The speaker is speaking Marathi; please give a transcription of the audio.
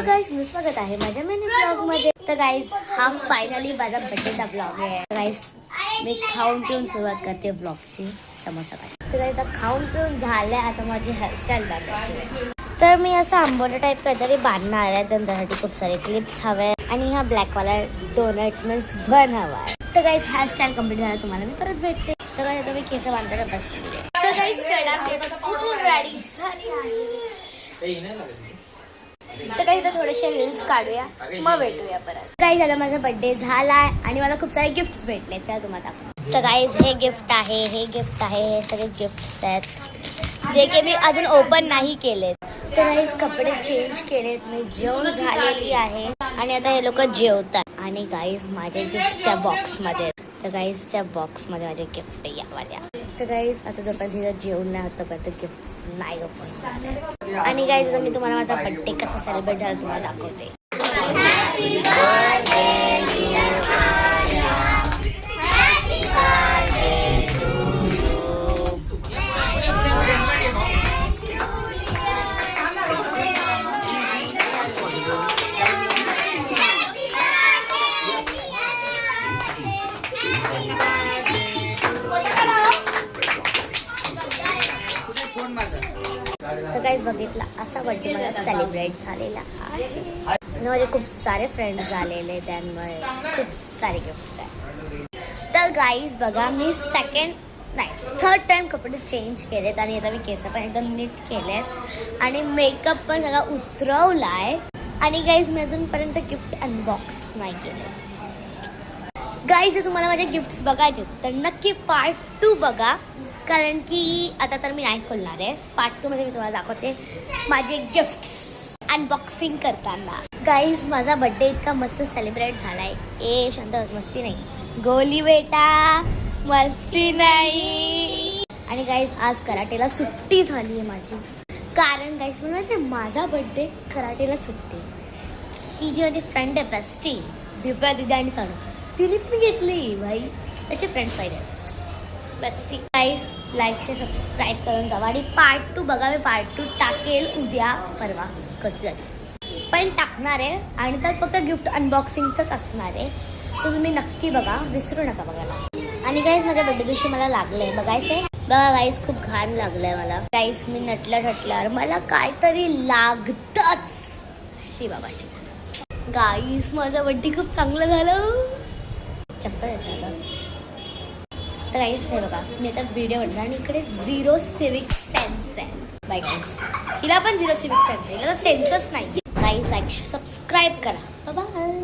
गाइस, मी स्वागत आहे माझ्या मिनी ब्लॉग मध्ये. तर गाइस, हा फायनली माझा बर्थडेचा ब्लॉग आहे. गाइस, मी खाऊन पिऊन सुरुवात करते ब्लॉगची. समोसा काय तर गाइस, आता खाऊन पिऊन झालंय. आता माझी हेअरस्टाईल बघायची. तर मी असं आंबोटा टाईप काहीतरी बांधणार आहे. त्यासाठी खूप सारे क्लिप्स हवे आणि हा ब्लॅकवाला डोनट मीन्स बन हवा आहे. तर गाइस, हेअरस्टाईल कम्प्लीट झाला. तुम्हाला मी परत भेटते. तर गाइस, आता मी केस बांधायला बसले. तर गाइस, फुल रेडी झाली आहे. तर काही तर थोडेसे रील्स काढूया, मग भेटूया परत. काही झालं, माझा बर्थडे झालाय आणि मला खूप सारे गिफ्ट्स भेटले. त्या तुम्हाला दाखवते. तर गाईज, हे गिफ्ट आहे, हे गिफ्ट आहे, हे सगळे गिफ्ट्स आहेत जे की मी अजून ओपन नाही केलेत. तर गाईज, कपडे चेंज केलेत, मी जेवण झालेली आहे आणि आता हे लोक जेवतात. आणि गाईज, माझे गिफ्ट त्या बॉक्समध्ये. तर गाईज, त्या बॉक्समध्ये माझे गिफ्ट यावाल्या. तर गाईज, आता जोपर्यंत तिथं जेवण नाही होत तोपर्यंत गिफ्ट्स नाही ओपन. आणि गाईज, आता मी तुम्हाला माझा बर्थडे कसा सेलिब्रेट झाला तुम्हाला दाखवते. तर गाईज, बघितला असा बर्थडे मला सेलिब्रेट झालेला आहे. माझे खूप सारे फ्रेंड्स झालेले, त्यामुळे खूप सारे गिफ्ट्स आहेत. तर गाईज बघा, मी थर्ड टाइम कपडे चेंज केलेत आणि आता मी केस पण एकदम नीट केलेत आणि मेकअप पण सगळा उतरवलाय. आणि गाईज, मी अजूनपर्यंत गिफ्ट अनबॉक्स नाही केले. गाईज, जर तुम्हाला माझे गिफ्ट्स बघायचे तर नक्की पार्ट 2 बघा, कारण की आता तर मी नाही खोलणार आहे. पार्ट 2 मध्ये मी तुम्हाला दाखवते माझे गिफ्ट्स अनबॉक्सिंग करताना. गाईज, माझा बर्थडे इतका मस्त सेलिब्रेट झालाय. शांत बस, मस्ती नाही. गोली बेटा, मस्ती नाही. आणि गाईज, आज कराटेला सुट्टी झाली आहे माझी. कारण गाईज, मला माहिती आहे माझा बर्थडे कराटेला सुट्टी. ही जी माझी फ्रेंड आहे बेस्टी दिव्या दिदी आणि तणू, तिने पण घेतली. भाई असे फ्रेंड्स पाहिजे bestie. Guys, like share subscribe करून जावा आणि पार्ट 2 बघा. मी पार्ट 2 टाकेल उद्या परवा कधी पण टाकणार आहे आणि त्यात फक्त गिफ्ट अनबॉक्सिंगचंच असणार आहे. तर तुम्ही नक्की बघा, विसरू नका बघायला. आणि गाईज, माझ्या बर्थडे दिवशी मला लागलंय बघायचंय. बघा गाईज, खूप घाण लागलंय मला. गाईज, मी नटल्यावर मला काहीतरी लागतच. शी बाबाची. गाईज, माझा बर्थडे खूप चांगलं झालं. चप्पल येतं आता. तर गाईज, हे बघा, मी आता व्हिडिओ बनणार आणि इकडे 0 सिविक सेन्स आहे. बाय गाईज, हिला पण 0 सिविक सेन्स आहे. हिला सेन्सच नाही. गाईज, लाईक सबस्क्राईब करा. बाय.